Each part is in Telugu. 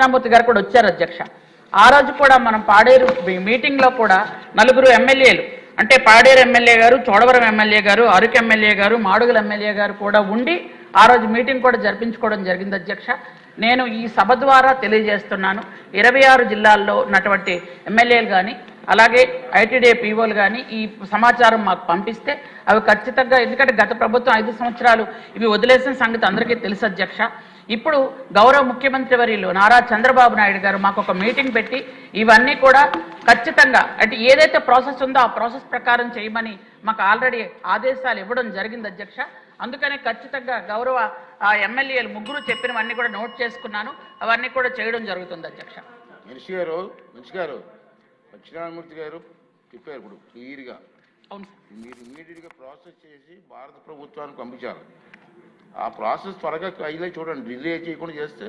రామూర్తి గారు కూడా వచ్చారు అధ్యక్ష. ఆ రోజు కూడా మనం పాడేరు మీటింగ్లో కూడా నలుగురు ఎమ్మెల్యేలు అంటే పాడేరు ఎమ్మెల్యే గారు, చోడవరం ఎమ్మెల్యే గారు, అరకు ఎమ్మెల్యే గారు, మాడుగుల ఎమ్మెల్యే గారు కూడా ఉండి ఆ రోజు మీటింగ్ కూడా జరిపించుకోవడం జరిగింది అధ్యక్ష. నేను ఈ సభ ద్వారా తెలియజేస్తున్నాను, 26 జిల్లాల్లో ఉన్నటువంటి ఎమ్మెల్యేలు కానీ అలాగే ఐటీడీఏ పీఓలు కానీ ఈ సమాచారం మాకు పంపిస్తే అవి ఖచ్చితంగా, ఎందుకంటే గత ప్రభుత్వం 5 సంవత్సరాలు ఇవి వదిలేసిన సంగతి అందరికీ తెలుసు అధ్యక్ష. ఇప్పుడు గౌరవ ముఖ్యమంత్రి వర్యులు నారా చంద్రబాబు నాయుడు గారు మాకు ఒక మీటింగ్ పెట్టి ఇవన్నీ కూడా ఖచ్చితంగా అంటే ఏదైతే ప్రాసెస్ ఉందో ఆ ప్రాసెస్ ప్రకారం చేయమని మాకు ఆల్రెడీ ఆదేశాలు ఇవ్వడం జరిగింది అధ్యక్ష. అందుకనే ఖచ్చితంగా గౌరవ ఎమ్మెల్యేలు ముగ్గురు చెప్పినవన్నీ కూడా నోట్ చేసుకున్నాను, అవన్నీ కూడా చేయడం జరుగుతుంది అధ్యక్ష. మనిషి గారు దక్షిణామూర్తి గారు చెప్పారు ఇప్పుడు క్లియర్గా. అవును, మీరు ఇమీడియట్గా ప్రాసెస్ చేసి భారత ప్రభుత్వానికి పంపించాలి. ఆ ప్రాసెస్ త్వరగా అయ్యేలా చూడండి, డిలే చేయకుండా చేస్తే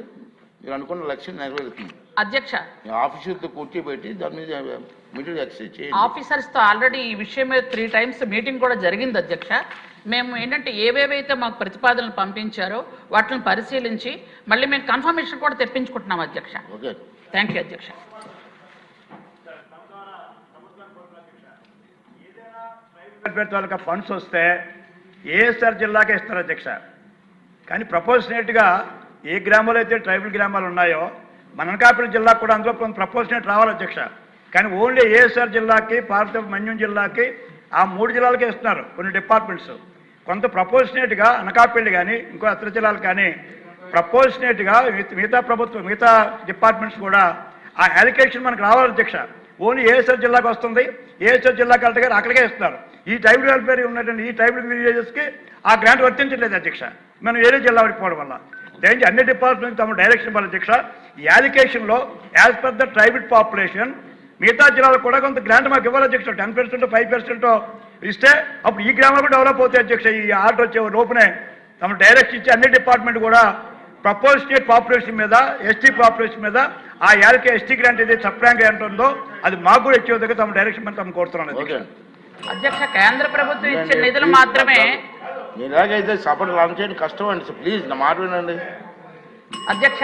మీరు అనుకున్న లక్ష్యం నెరవేరుతుంది అధ్యక్ష. ఆఫీసర్తో కూర్చోబెట్టి దాని మీద మీటింగ్ ఎక్సైజ్ చేయండి. ఆఫీసర్స్తో ఆల్రెడీ ఈ విషయం మీద 3 times మీటింగ్ కూడా జరిగింది అధ్యక్ష. మేము ఏంటంటే ఏవేవైతే మాకు ప్రతిపాదనలు పంపించారో వాటిని పరిశీలించి మళ్ళీ మేము కన్ఫర్మేషన్ కూడా తెప్పించుకుంటున్నాం అధ్యక్ష. ఓకే, థ్యాంక్ యూ అధ్యక్ష. తాలూకా ఫండ్స్ వస్తే ఏఎస్ఆర్ జిల్లాకే ఇస్తారు అధ్యక్ష. కానీ ప్రపోర్షనేట్గా ఏ గ్రామాలు అయితే ట్రైబల్ గ్రామాలు ఉన్నాయో మన అనకాపల్లి జిల్లాకు కూడా అందులో కొంత ప్రపోర్షనేట్ రావాలి అధ్యక్ష. కానీ ఓన్లీ ఏఎస్ఆర్ జిల్లాకి, మన్యం జిల్లాకి, ఆ 3 జిల్లాలకే ఇస్తున్నారు కొన్ని డిపార్ట్మెంట్స్. కొంత ప్రపోర్షనేట్గా అనకాపల్లి కానీ ఇంకో ఇతర జిల్లాలు కానీ ప్రపోర్షనేట్గా మిగతా డిపార్ట్మెంట్స్ కూడా ఆ అలికేషన్ మనకు రావాలి అధ్యక్ష. ఓన్లీ ఏఎస్ఆర్ జిల్లాకు వస్తుంది, ఏఎస్ఆర్ జిల్లా కలెక్టర్ గారు అక్కడికే ఇస్తున్నారు. ఈ ట్రైబల్ వెల్ఫేర్ ఉన్నటువంటి ఈ ట్రైబల్ విలేజెస్కి ఆ గ్రాంట్ వర్తించట్లేదు అధ్యక్ష, మనం వేరే జిల్లా పడిపోవడం వల్ల. దయచేసి అన్ని డిపార్ట్మెంట్స్ తమ డైరెక్షన్ ఇవ్వాలి అధ్యక్ష. ఈ అలికేషన్లో as per the tribal population మిగతా జిల్లాలకు కూడా కొంత గ్రాంట్ మాకు ఇవ్వాలి అధ్యక్ష. 10%, 5% ఇస్తే అప్పుడు ఈ గ్రామాలు కూడా డెవలప్ అవుతాయి అధ్యక్ష. ఈ ఆర్డర్ వచ్చే లోపునే తమ డైరెక్షన్ ఇచ్చి అన్ని డిపార్ట్మెంట్ కూడా ప్రపోర్షనేట్ పాపులేషన్ మీద, ఎస్టీ పాపులేషన్ మీద ఆ యాలకే ఎస్టీ గ్రాంట్ ఏదైతే సప్లాంగ్ ఉంటుందో అది మాకు కూడా ఇచ్చే విధంగా తమ డైరెక్షన్ మీద తమ కోరుతున్నాను అధ్యక్ష. అధ్యక్ష, కేంద్ర ప్రభుత్వం ఇచ్చే నిధులు మాత్రమే ఇలాగైతే సపోర్ట్ లాంచ్ చేయడం కష్టం అండి. ప్లీజ్ నా మాట వినండి అధ్యక్ష.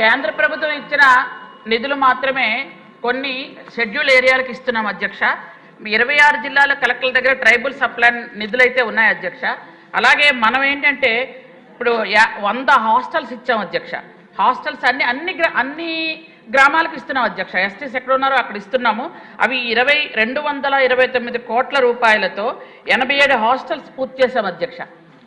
కేంద్ర ప్రభుత్వం ఇచ్చిన నిధులు మాత్రమే కొన్ని షెడ్యూల్ ఏరియాలకు ఇస్తున్నాం అధ్యక్ష. 26 జిల్లాల కలెక్టర్ల దగ్గర ట్రైబల్ సప్లాన్ నిధులు అయితే ఉన్నాయి అధ్యక్ష. అలాగే మనం ఏంటంటే ఇప్పుడు 100 హాస్టల్స్ ఇచ్చాం అధ్యక్ష. హాస్టల్స్ అన్ని గ్రామాలకు ఇస్తున్నాం అధ్యక్ష. ఎస్టీస్ ఎక్కడ ఉన్నారో అక్కడ ఇస్తున్నాము. అవి 229 కోట్ల రూపాయలతో 87 హాస్టల్స్ పూర్తి చేశాం అధ్యక్ష.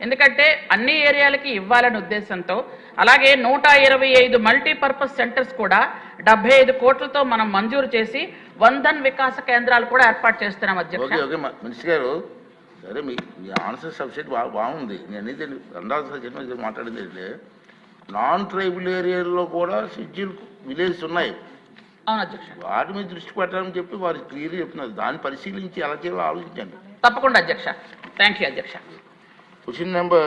ఎందుకంటే అన్ని ఏరియాలకి ఇవ్వాలనే ఉద్దేశంతో. అలాగే 125 మల్టీపర్పస్ సెంటర్స్ కూడా 75 కోట్లతో మనం మంజూరు చేసి వందన్ వికాస కేంద్రాలు కూడా ఏర్పాటు చేస్తున్నాం అధ్యక్ష. మనిషి గారు సరే, మీ ఆన్సర్ సబ్జెక్ట్ బాగుంది. నేను అనేది రెండవ సబ్జెక్ట్ మాట్లాడింది అంటే నాన్ ట్రైబల్ ఏరియాలో కూడా షెడ్యూల్ విలేజెస్ ఉన్నాయి. అవును అధ్యక్ష, వాటి మీద దృష్టి పెట్టాలని చెప్పి వారు క్లియర్గా చెప్తున్నారు. దాన్ని పరిశీలించి ఎలా చేయాలో ఆలోచించండి. తప్పకుండా అధ్యక్ష. థ్యాంక్ యూ అధ్యక్ష. Question number